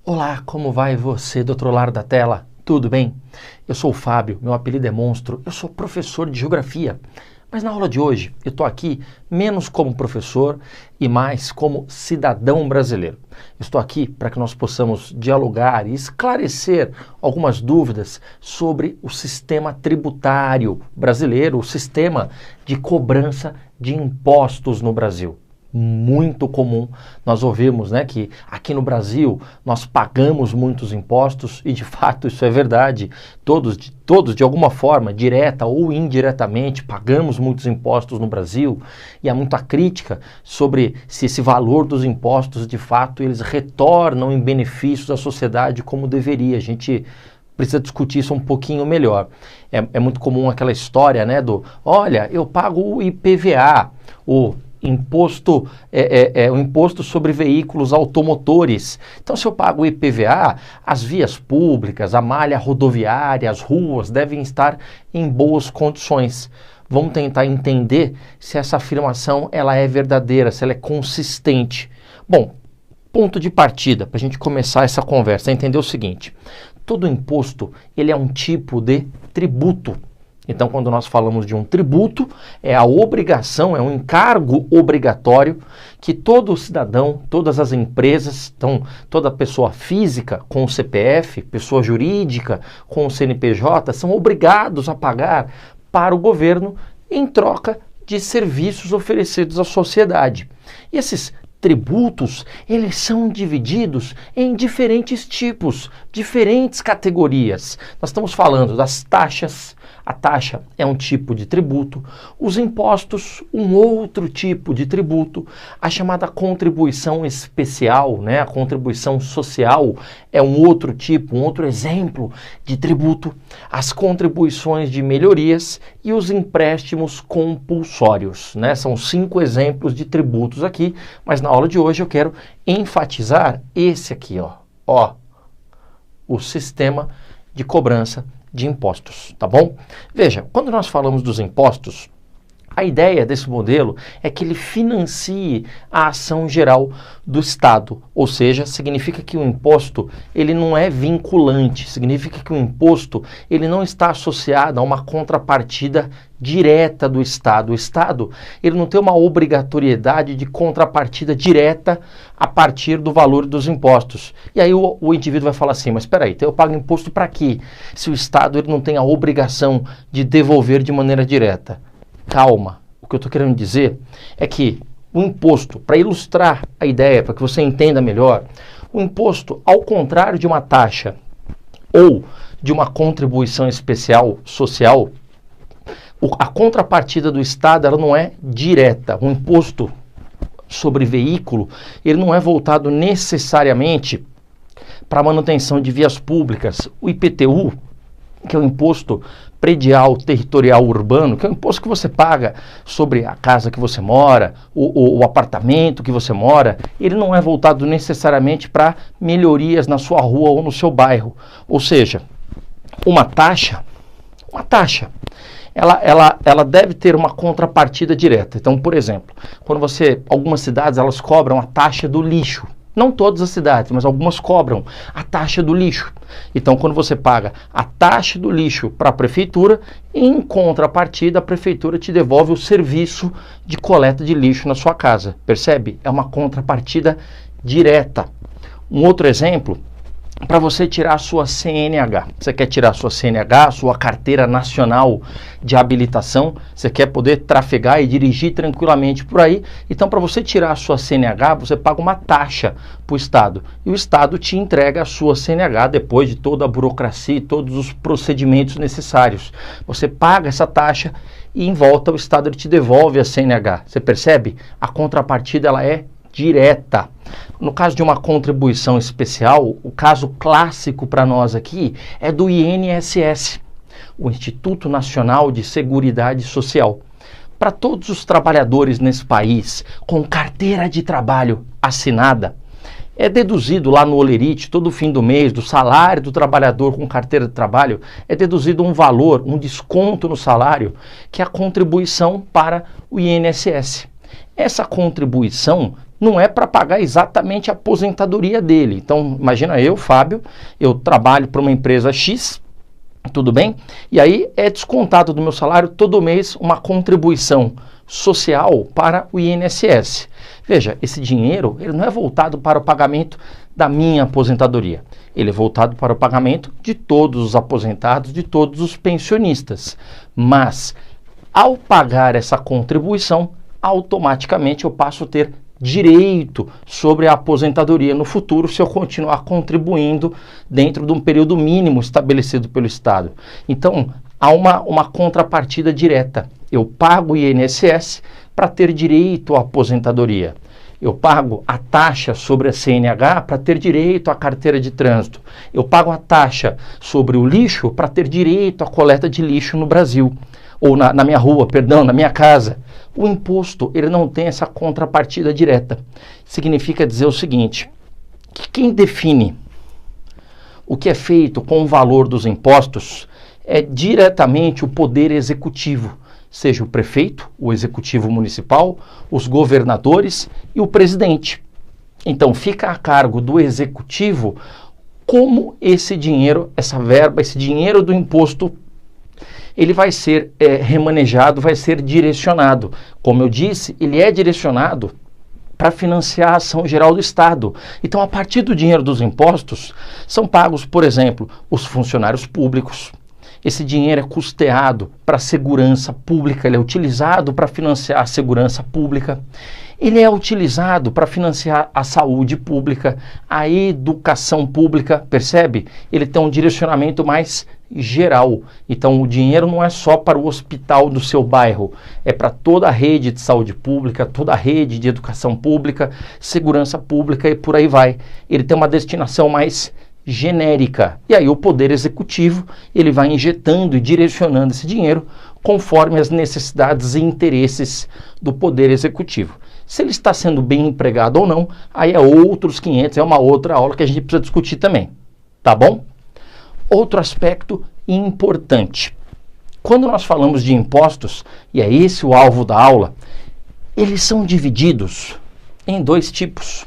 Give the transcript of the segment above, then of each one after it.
Olá, como vai você do outro lado da tela? Tudo bem? Eu sou o Fábio, meu apelido é Monstro, eu sou professor de Geografia. Mas na aula de hoje eu estou aqui menos como professor e mais como cidadão brasileiro. Eu estou aqui para que nós possamos dialogar e esclarecer algumas dúvidas sobre o sistema tributário brasileiro, o sistema de cobrança de impostos no Brasil. Muito comum nós ouvimos, que aqui no Brasil nós pagamos muitos impostos e de fato isso é verdade. Todos de alguma forma, direta ou indiretamente, pagamos muitos impostos no Brasil e há muita crítica sobre se esse valor dos impostos de fato eles retornam em benefícios à sociedade como deveria. A gente precisa discutir isso um pouquinho melhor. É muito comum aquela história, olha, eu pago o IPVA, o imposto sobre veículos automotores. Então, se eu pago o IPVA, as vias públicas, a malha rodoviária, as ruas devem estar em boas condições. Vamos tentar entender se essa afirmação ela é verdadeira, se ela é consistente. Bom, ponto de partida para a gente começar essa conversa é entender o seguinte: todo imposto ele é um tipo de tributo. Então, quando nós falamos de um tributo, é a obrigação, é um encargo obrigatório que todo cidadão, todas as empresas, então toda pessoa física com o CPF, pessoa jurídica com o CNPJ, são obrigados a pagar para o governo em troca de serviços oferecidos à sociedade. E esses tributos, eles são divididos em diferentes tipos, diferentes categorias. Nós estamos falando das taxas. A taxa é um tipo de tributo, os impostos, um outro tipo de tributo, a chamada contribuição especial, a contribuição social é um outro tipo, um outro exemplo de tributo, as contribuições de melhorias e os empréstimos compulsórios, São 5 exemplos de tributos aqui, mas na aula de hoje eu quero enfatizar esse aqui, o sistema de cobrança de impostos, tá bom? Veja, quando nós falamos dos impostos, a ideia desse modelo é que ele financie a ação geral do Estado, ou seja, significa que o imposto ele não é vinculante, significa que o imposto ele não está associado a uma contrapartida direta do Estado. O Estado ele não tem uma obrigatoriedade de contrapartida direta a partir do valor dos impostos. E aí o indivíduo vai falar assim, mas espera aí, então eu pago imposto para quê? Se o Estado ele não tem a obrigação de devolver de maneira direta. Calma, o que eu estou querendo dizer é que o imposto, para ilustrar a ideia, para que você entenda melhor, o imposto, ao contrário de uma taxa ou de uma contribuição especial social, a contrapartida do Estado ela não é direta. O imposto sobre veículo, ele não é voltado necessariamente para a manutenção de vias públicas. O IPTU, que é o Imposto Predial Territorial Urbano, que é o imposto que você paga sobre a casa que você mora, o apartamento que você mora, ele não é voltado necessariamente para melhorias na sua rua ou no seu bairro. Ou seja, uma taxa, ela deve ter uma contrapartida direta. Então, por exemplo, algumas cidades elas cobram a taxa do lixo. Não todas as cidades, mas algumas cobram a taxa do lixo. Então, quando você paga a taxa do lixo para a prefeitura, em contrapartida, a prefeitura te devolve o serviço de coleta de lixo na sua casa. Percebe? É uma contrapartida direta. Um outro exemplo, para você tirar a sua CNH. Você quer tirar a sua CNH, a sua carteira nacional de habilitação, você quer poder trafegar e dirigir tranquilamente por aí. Então, para você tirar a sua CNH, você paga uma taxa para o Estado. E o Estado te entrega a sua CNH depois de toda a burocracia e todos os procedimentos necessários. Você paga essa taxa e em volta o Estado ele te devolve a CNH. Você percebe? A contrapartida ela é direta. No caso de uma contribuição especial, o caso clássico para nós aqui é do INSS, o Instituto Nacional de Seguridade Social. Para todos os trabalhadores nesse país com carteira de trabalho assinada, é deduzido lá no Olerite, todo fim do mês, do salário do trabalhador com carteira de trabalho, é deduzido um valor, um desconto no salário, que é a contribuição para o INSS. Essa contribuição não é para pagar exatamente a aposentadoria dele. Então, imagina eu, Fábio, eu trabalho para uma empresa X, tudo bem? E aí é descontado do meu salário todo mês uma contribuição social para o INSS. Veja, esse dinheiro ele não é voltado para o pagamento da minha aposentadoria. Ele é voltado para o pagamento de todos os aposentados, de todos os pensionistas. Mas, ao pagar essa contribuição, automaticamente eu passo a ter direito sobre a aposentadoria no futuro se eu continuar contribuindo dentro de um período mínimo estabelecido pelo Estado. Então, há uma contrapartida direta. Eu pago o INSS para ter direito à aposentadoria. Eu pago a taxa sobre a CNH para ter direito à carteira de trânsito. Eu pago a taxa sobre o lixo para ter direito à coleta de lixo no Brasil. Ou na minha rua, perdão, na minha casa. O imposto, ele não tem essa contrapartida direta. Significa dizer o seguinte, que quem define o que é feito com o valor dos impostos é diretamente o poder executivo, seja o prefeito, o executivo municipal, os governadores e o presidente. Então, fica a cargo do executivo como esse dinheiro, essa verba, esse dinheiro do imposto ele vai ser remanejado, vai ser direcionado. Como eu disse, ele é direcionado para financiar a ação geral do Estado. Então, a partir do dinheiro dos impostos, são pagos, por exemplo, os funcionários públicos. Esse dinheiro é custeado para a segurança pública, ele é utilizado para financiar a segurança pública. Ele é utilizado para financiar a saúde pública, a educação pública, percebe? Ele tem um direcionamento mais geral. Então, o dinheiro não é só para o hospital do seu bairro, é para toda a rede de saúde pública, toda a rede de educação pública, segurança pública e por aí vai. Ele tem uma destinação mais genérica. E aí o Poder Executivo, ele vai injetando e direcionando esse dinheiro conforme as necessidades e interesses do Poder Executivo. Se ele está sendo bem empregado ou não, aí é outros 500, é uma outra aula que a gente precisa discutir também, tá bom? Outro aspecto importante. Quando nós falamos de impostos, e é esse o alvo da aula, eles são divididos em dois tipos,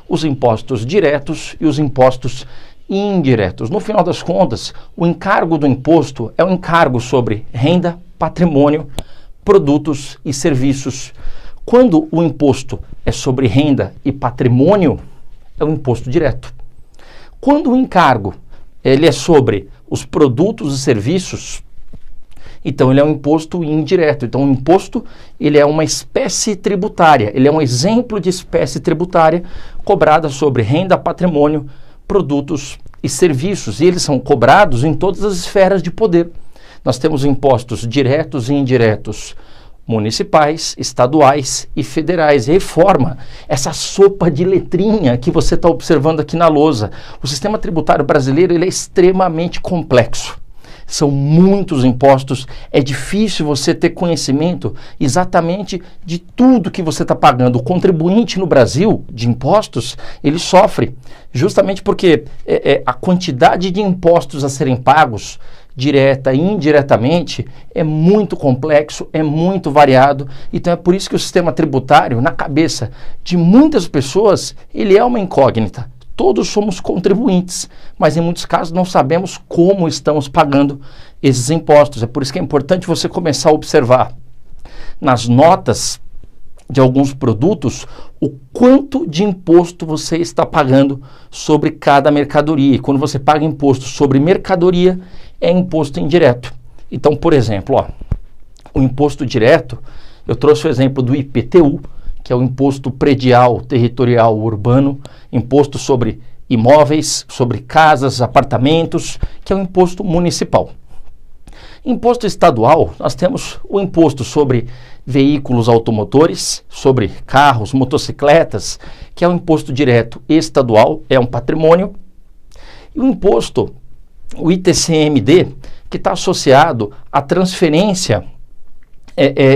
os impostos diretos e os impostos indiretos. No final das contas, o encargo do imposto é um encargo sobre renda, patrimônio, produtos e serviços. Quando o imposto é sobre renda e patrimônio, é um imposto direto. Quando o encargo ele é sobre os produtos e serviços, então ele é um imposto indireto. Então o imposto ele é uma espécie tributária, ele é um exemplo de espécie tributária cobrada sobre renda, patrimônio, produtos e serviços. E eles são cobrados em todas as esferas de poder. Nós temos impostos diretos e indiretos, municipais, estaduais e federais. E aí forma essa sopa de letrinha que você está observando aqui na lousa. O sistema tributário brasileiro ele é extremamente complexo. São muitos impostos, é difícil você ter conhecimento exatamente de tudo que você está pagando. O contribuinte no Brasil de impostos, ele sofre justamente porque a quantidade de impostos a serem pagos, direta e indiretamente, é muito complexo, é muito variado. Então é por isso que o sistema tributário, na cabeça de muitas pessoas, ele é uma incógnita. Todos somos contribuintes, mas em muitos casos não sabemos como estamos pagando esses impostos. É por isso que é importante você começar a observar nas notas de alguns produtos o quanto de imposto você está pagando sobre cada mercadoria. E quando você paga imposto sobre mercadoria, é imposto indireto. Então, por exemplo, o imposto direto, eu trouxe o exemplo do IPTU, que é o Imposto Predial Territorial Urbano, imposto sobre imóveis, sobre casas, apartamentos, que é o imposto municipal. Imposto estadual, nós temos o imposto sobre veículos automotores, sobre carros, motocicletas, que é o imposto direto estadual, é um patrimônio. E o imposto, o ITCMD, que está associado à transferência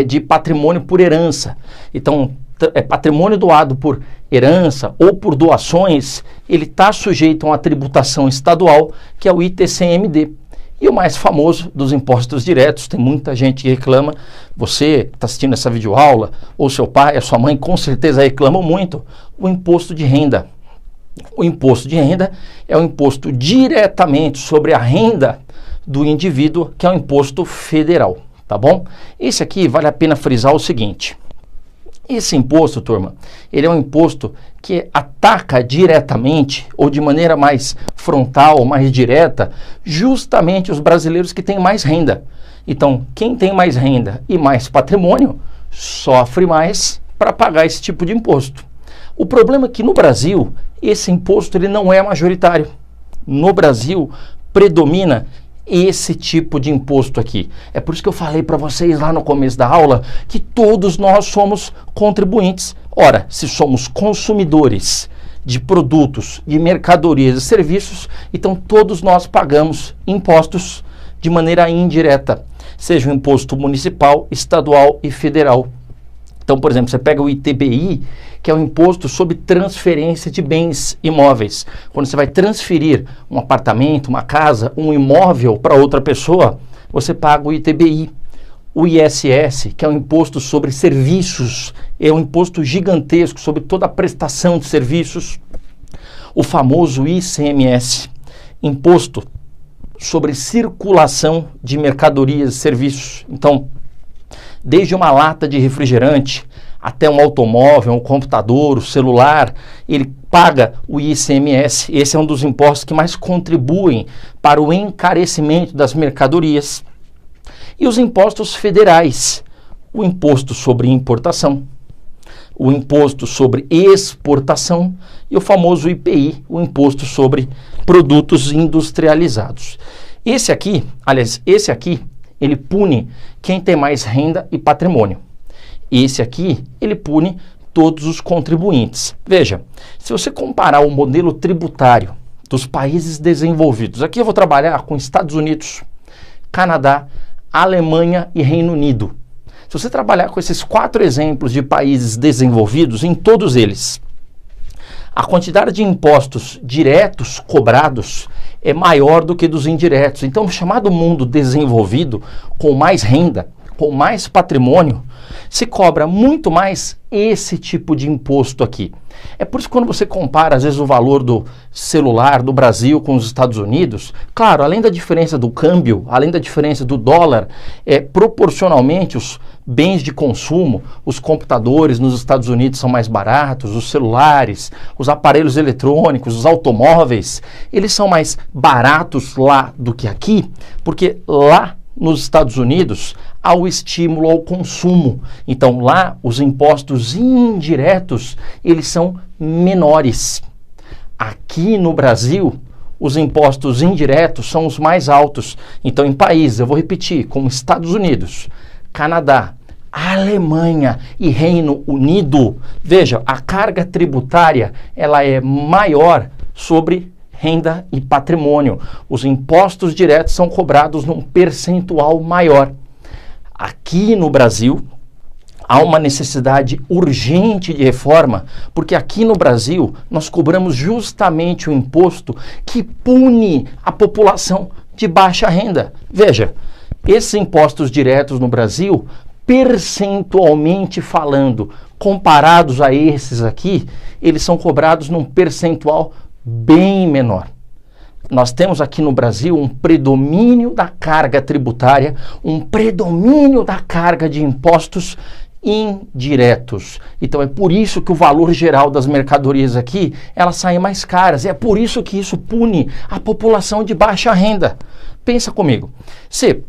de patrimônio por herança. Então, patrimônio doado por herança ou por doações, ele está sujeito a uma tributação estadual, que é o ITCMD. E o mais famoso dos impostos diretos, tem muita gente que reclama, você que está assistindo essa videoaula, ou seu pai, a sua mãe, com certeza reclamam muito, o imposto de renda. O imposto de renda é o imposto diretamente sobre a renda do indivíduo, que é o imposto federal, tá bom? Esse aqui vale a pena frisar o seguinte, esse imposto, turma, ele é um imposto que ataca diretamente ou de maneira mais frontal, mais direta, justamente os brasileiros que têm mais renda. Então, quem tem mais renda e mais patrimônio sofre mais para pagar esse tipo de imposto. O problema é que no Brasil, esse imposto ele não é majoritário. No Brasil, predomina esse tipo de imposto aqui. É por isso que eu falei para vocês lá no começo da aula que todos nós somos contribuintes. Ora, se somos consumidores de produtos, de mercadorias e serviços, então todos nós pagamos impostos de maneira indireta, seja o imposto municipal, estadual e federal. Então, por exemplo, você pega o ITBI, que é o imposto sobre transferência de bens imóveis. Quando você vai transferir um apartamento, uma casa, um imóvel para outra pessoa, você paga o ITBI. O ISS, que é o imposto sobre serviços, é um imposto gigantesco sobre toda a prestação de serviços. O famoso ICMS, imposto sobre circulação de mercadorias e serviços. Então, desde uma lata de refrigerante até um automóvel, um computador, o celular, ele paga o ICMS. Esse é um dos impostos que mais contribuem para o encarecimento das mercadorias. E os impostos federais, o imposto sobre importação, o imposto sobre exportação e o famoso IPI, o imposto sobre produtos industrializados. Esse aqui, ele pune quem tem mais renda e patrimônio. Esse aqui, ele pune todos os contribuintes. Veja, se você comparar o modelo tributário dos países desenvolvidos, aqui eu vou trabalhar com Estados Unidos, Canadá, Alemanha e Reino Unido. Se você trabalhar com esses 4 exemplos de países desenvolvidos, em todos eles, a quantidade de impostos diretos cobrados é maior do que dos indiretos. Então, o chamado mundo desenvolvido, com mais renda, com mais patrimônio, se cobra muito mais esse tipo de imposto aqui. É por isso que quando você compara, às vezes, o valor do celular do Brasil com os Estados Unidos, claro, além da diferença do câmbio, além da diferença do dólar, proporcionalmente os bens de consumo, os computadores nos Estados Unidos são mais baratos, os celulares, os aparelhos eletrônicos, os automóveis, eles são mais baratos lá do que aqui, porque lá nos Estados Unidos há o estímulo ao consumo. Então lá os impostos indiretos, eles são menores. Aqui no Brasil, os impostos indiretos são os mais altos. Então em países, eu vou repetir, como Estados Unidos, Canadá, Alemanha e Reino Unido, veja, a carga tributária ela é maior sobre renda e patrimônio. Os impostos diretos são cobrados num percentual maior. Aqui no Brasil, há uma necessidade urgente de reforma, porque aqui no Brasil nós cobramos justamente o imposto que pune a população de baixa renda. Veja, esses impostos diretos no Brasil, percentualmente falando, comparados a esses aqui, eles são cobrados num percentual bem menor. Nós temos aqui no Brasil um predomínio da carga tributária, um predomínio da carga de impostos indiretos. Então é por isso que o valor geral das mercadorias aqui, elas saem mais caras. É por isso que isso pune a população de baixa renda. Pensa comigo. Se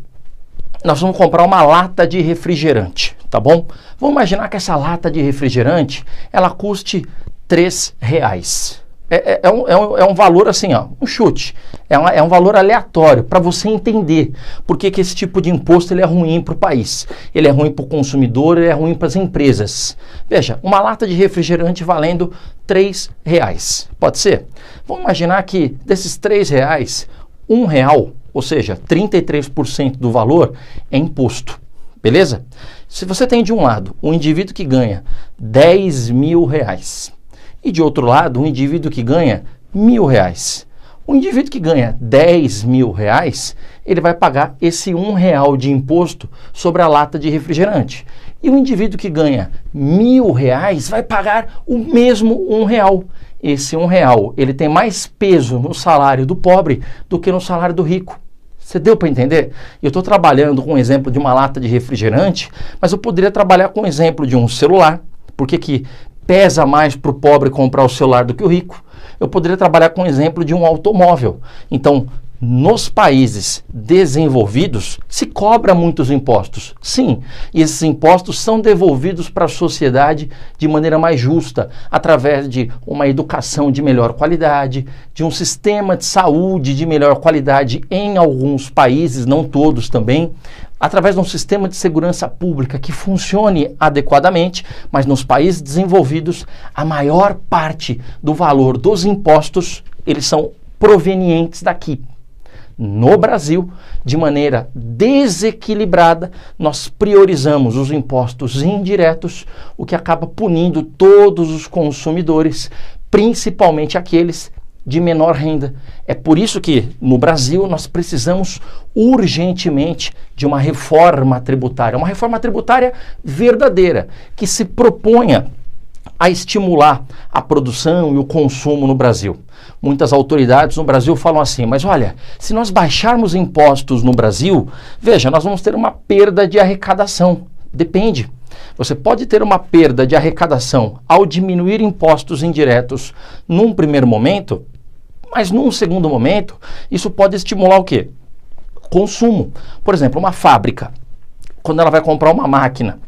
nós vamos comprar uma lata de refrigerante, tá bom? Vamos imaginar que essa lata de refrigerante, ela custe R$3. É um valor assim, ó, um chute, é um valor aleatório para você entender por que esse tipo de imposto ele é ruim para o país, ele é ruim para o consumidor, ele é ruim para as empresas. Veja, uma lata de refrigerante valendo R$3, pode ser? Vamos imaginar que desses R$3, R$1, ou seja, 33% do valor é imposto, beleza? Se você tem de um lado um indivíduo que ganha R$10.000, e de outro lado, um indivíduo que ganha R$1.000. O indivíduo que ganha 10 mil reais, ele vai pagar esse R$1 de imposto sobre a lata de refrigerante. E o indivíduo que ganha R$1.000 vai pagar o mesmo R$1. Esse R$1, ele tem mais peso no salário do pobre do que no salário do rico. Você deu para entender? Eu estou trabalhando com o exemplo de uma lata de refrigerante, mas eu poderia trabalhar com o exemplo de um celular, porque que pesa mais para o pobre comprar o celular do que o rico. Eu poderia trabalhar com o exemplo de um automóvel. Então, nos países desenvolvidos, se cobra muitos impostos. Sim, e esses impostos são devolvidos para a sociedade de maneira mais justa, através de uma educação de melhor qualidade, de um sistema de saúde de melhor qualidade em alguns países, não todos também, através de um sistema de segurança pública que funcione adequadamente, mas nos países desenvolvidos, a maior parte do valor dos impostos, eles são provenientes daqui. No Brasil, de maneira desequilibrada, nós priorizamos os impostos indiretos, o que acaba punindo todos os consumidores, principalmente aqueles de menor renda. É por isso que, no Brasil, nós precisamos urgentemente de uma reforma tributária verdadeira, que se proponha a estimular a produção e o consumo no Brasil. Muitas autoridades no Brasil falam assim, mas olha, se nós baixarmos impostos no Brasil, veja, nós vamos ter uma perda de arrecadação. Depende. Você pode ter uma perda de arrecadação ao diminuir impostos indiretos num primeiro momento, mas num segundo momento, isso pode estimular o quê? Consumo. Por exemplo, uma fábrica, quando ela vai comprar uma máquina,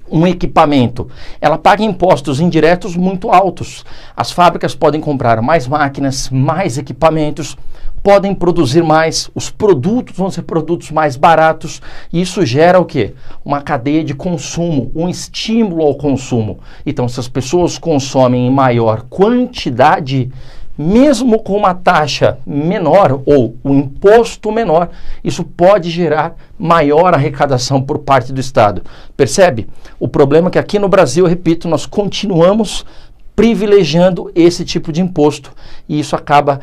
um equipamento, ela paga impostos indiretos muito altos. As fábricas podem comprar mais máquinas, mais equipamentos, podem produzir mais, os produtos vão ser produtos mais baratos, e isso gera o quê? Uma cadeia de consumo, um estímulo ao consumo. Então, se as pessoas consomem em maior quantidade, mesmo com uma taxa menor ou um imposto menor, isso pode gerar maior arrecadação por parte do Estado. Percebe? O problema é que aqui no Brasil, eu repito, nós continuamos privilegiando esse tipo de imposto e isso acaba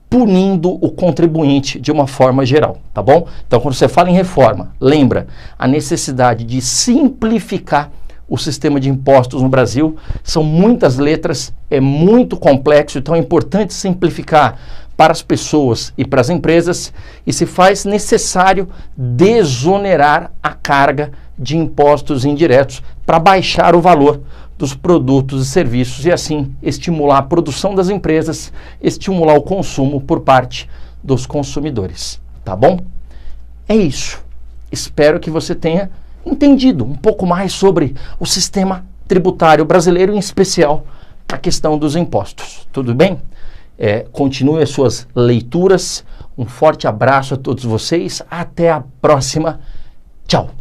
punindo o contribuinte de uma forma geral, tá bom? Então, quando você fala em reforma, lembra a necessidade de simplificar o sistema de impostos no Brasil. São muitas letras, é muito complexo, então é importante simplificar para as pessoas e para as empresas e se faz necessário desonerar a carga de impostos indiretos para baixar o valor dos produtos e serviços e assim estimular a produção das empresas, estimular o consumo por parte dos consumidores, tá bom? É isso. Espero que você tenha entendido um pouco mais sobre o sistema tributário brasileiro, em especial a questão dos impostos. Tudo bem? Continue as suas leituras. Um forte abraço a todos vocês. Até a próxima. Tchau.